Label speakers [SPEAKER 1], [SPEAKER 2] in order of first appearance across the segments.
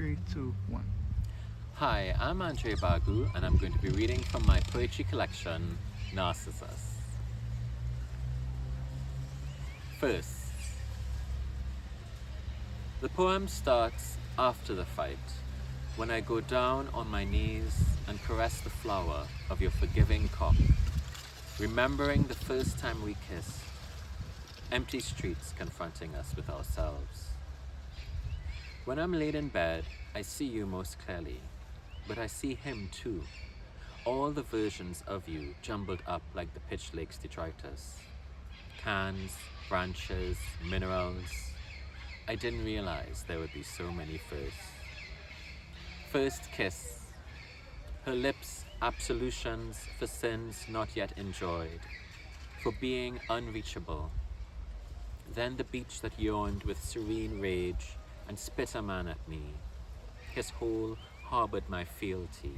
[SPEAKER 1] 3, 2, 1.
[SPEAKER 2] Hi, I'm Bagoo, and I'm going to be reading from my poetry collection, Narcissus. First, the poem starts after the fight, when I go down on my knees and caress the flower of your forgiving cock, remembering the first time we kissed, empty streets confronting us with ourselves. When I'm laid in bed, I see you most clearly, but I see him too. All the versions of you jumbled up like the Pitch Lake's detritus. Cans, branches, minerals. I didn't realize there would be so many firsts. First kiss. Her lips absolutions for sins not yet enjoyed, for being unreachable. Then the beach that yawned with serene rage and spit a man at me. His hole harbored my fealty,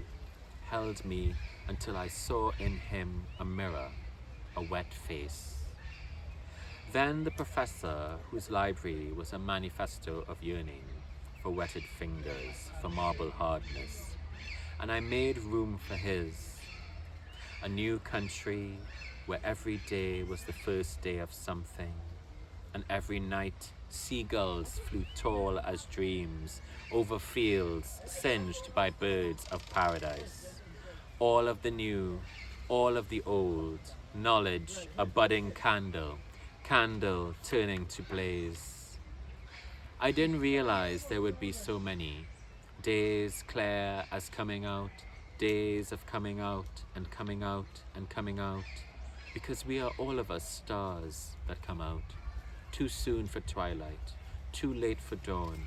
[SPEAKER 2] held me until I saw in him a mirror, a wet face. Then the professor, whose library was a manifesto of yearning, for wetted fingers, for marble hardness, and I made room for his. A new country where every day was the first day of something, and every night seagulls flew tall as dreams over fields singed by birds of paradise. All of the new, all of the old, knowledge a budding candle, candle turning to blaze. I didn't realize there would be so many, days clear as coming out, days of coming out and coming out and coming out, because we are all of us stars that come out. Too soon for twilight, too late for dawn,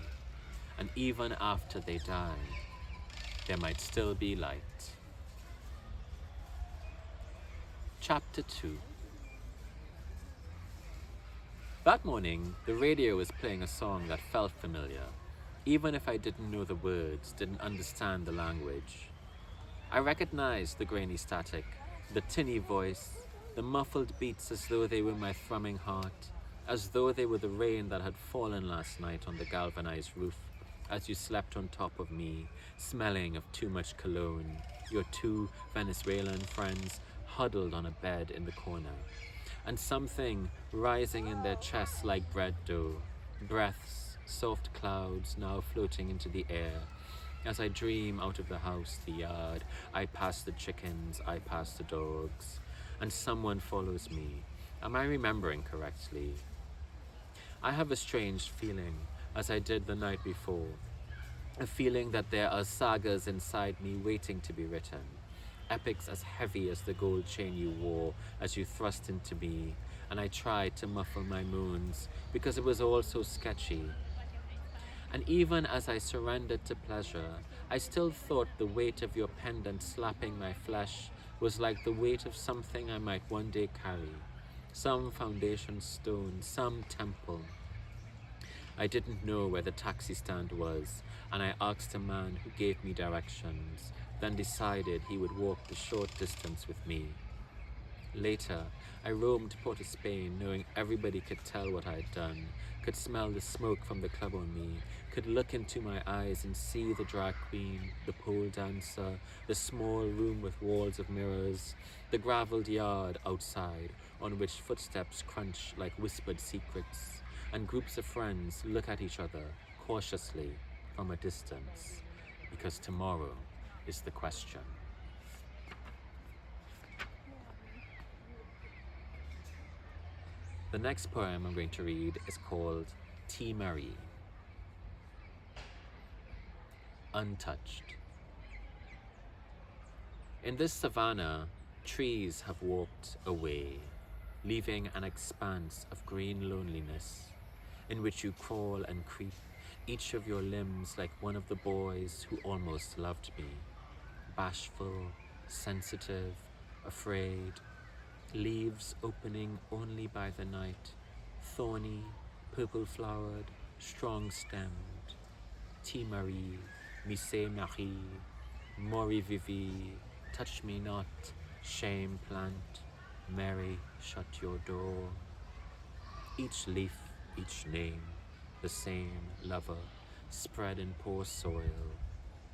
[SPEAKER 2] and even after they die, there might still be light. Chapter 2. That morning, the radio was playing a song that felt familiar, even if I didn't know the words, didn't understand the language. I recognized the grainy static, the tinny voice, the muffled beats as though they were my thrumming heart, as though they were the rain that had fallen last night on the galvanized roof as you slept on top of me, smelling of too much cologne, your two Venezuelan friends huddled on a bed in the corner, and something rising in their chests like bread dough, breaths, soft clouds now floating into the air. As I dream out of the house, the yard, I pass the chickens, I pass the dogs, and someone follows me. Am I remembering correctly? I have a strange feeling, as I did the night before, a feeling that there are sagas inside me waiting to be written, epics as heavy as the gold chain you wore as you thrust into me, and I tried to muffle my moans because it was all so sketchy. And even as I surrendered to pleasure, I still thought the weight of your pendant slapping my flesh was like the weight of something I might one day carry. Some foundation stone, some temple. I didn't know where the taxi stand was, and I asked a man who gave me directions, then decided he would walk the short distance with me. Later, I roamed Port of Spain, knowing everybody could tell what I had done, could smell the smoke from the club on me, could look into my eyes and see the drag queen, the pole dancer, the small room with walls of mirrors, the gravelled yard outside on which footsteps crunch like whispered secrets, and groups of friends look at each other cautiously from a distance, because tomorrow is the question. The next poem I'm going to read is called Tea Marie. Untouched. In this savannah, trees have walked away, leaving an expanse of green loneliness in which you crawl and creep, each of your limbs like one of the boys who almost loved me, bashful, sensitive, afraid, leaves opening only by the night, thorny, purple-flowered, strong-stemmed. Tea Marie, Mise Marie, Mori Vivi, touch me not, shame plant, Mary, shut your door. Each leaf, each name, the same lover, spread in poor soil,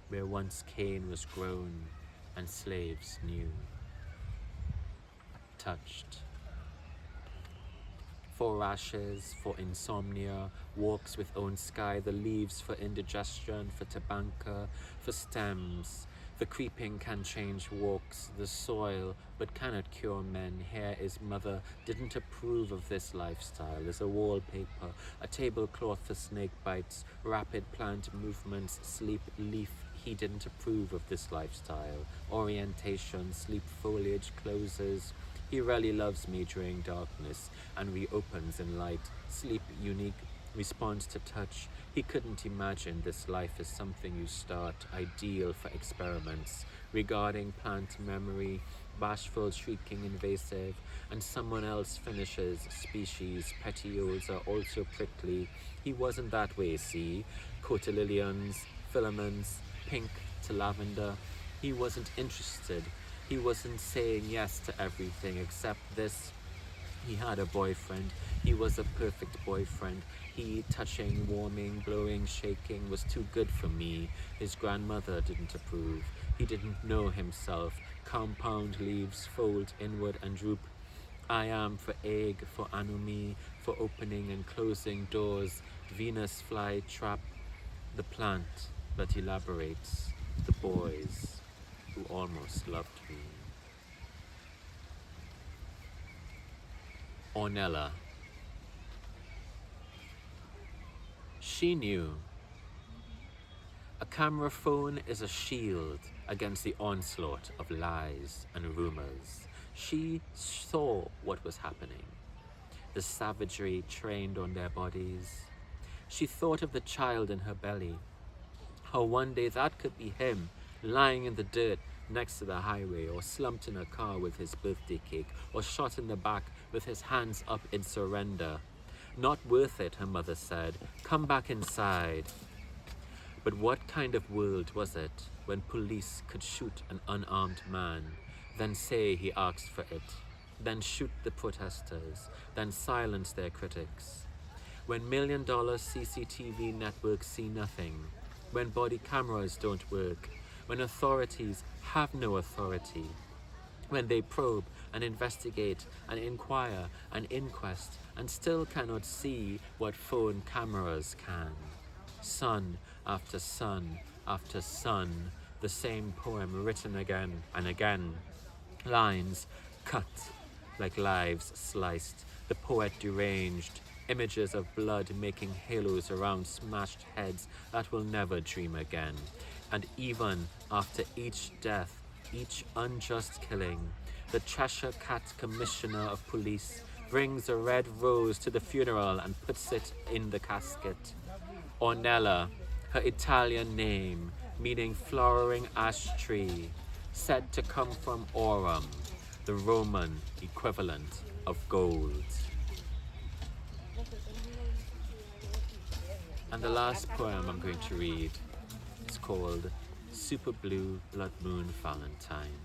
[SPEAKER 2] where once cane was grown and slaves knew. Touched. For rashes, for insomnia, walks with own sky, the leaves for indigestion, for tabanka, for stems. The creeping can change walks, the soil, but cannot cure men. Here is mother, didn't approve of this lifestyle. Is a wallpaper, a tablecloth for snake bites, rapid plant movements, sleep, leaf. He didn't approve of this lifestyle. Orientation, sleep, foliage, closes. He really loves me during darkness and reopens in light. Sleep, unique, response to touch. He couldn't imagine this life as something you start, ideal for experiments. Regarding plant memory, bashful, shrieking, invasive, and someone else finishes. Species, petioles are also prickly. He wasn't that way, see? Cotyledons, filaments, pink to lavender. He wasn't interested. He wasn't saying yes to everything except this. He had a boyfriend. He was a perfect boyfriend. He, touching, warming, blowing, shaking, was too good for me. His grandmother didn't approve. He didn't know himself. Compound leaves fold inward and droop. I am for egg, for anomy, for opening and closing doors. Venus fly trap. The plant that elaborates. The boys who almost loved me. Ornella. She knew. A camera phone is a shield against the onslaught of lies and rumors. She saw what was happening. The savagery trained on their bodies. She thought of the child in her belly. How one day that could be him, lying in the dirt next to the highway, or slumped in a car with his birthday cake, or shot in the back with his hands up in surrender. Not worth it, her mother said. Come back inside. But what kind of world was it when police could shoot an unarmed man, then say he asked for it, then shoot the protesters, then silence their critics? When $1 million CCTV networks see nothing, when body cameras don't work, when authorities have no authority, when they probe and investigate and inquire and inquest and still cannot see what phone cameras can. Son after son after son, the same poem written again and again. Lines cut like lives sliced, the poet deranged, images of blood making halos around smashed heads that will never dream again. And even after each death, each unjust killing, the Cheshire Cat Commissioner of Police brings a red rose to the funeral and puts it in the casket. Ornella, her Italian name, meaning flowering ash tree, said to come from aurum, the Roman equivalent of gold. And the last poem I'm going to read is called Super Blue Blood Moon Valentine.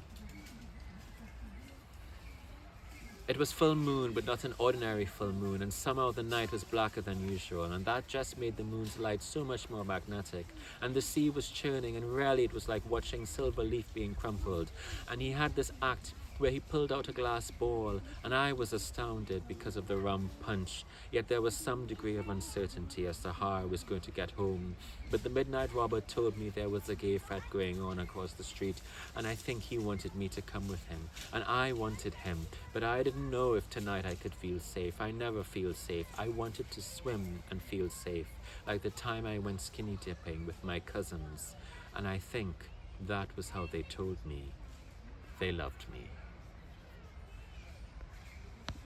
[SPEAKER 2] It was full moon, but not an ordinary full moon, and somehow the night was blacker than usual, and that just made the moon's light so much more magnetic. And the sea was churning, and really it was like watching silver leaf being crumpled. And he had this act where he pulled out a glass ball, and I was astounded because of the rum punch. Yet there was some degree of uncertainty as to how I was going to get home. But the midnight robber told me there was a gay fight going on across the street, and I think he wanted me to come with him, and I wanted him, but I didn't know if tonight I could feel safe. I never feel safe. I wanted to swim and feel safe, like the time I went skinny dipping with my cousins, and I think that was how they told me they loved me.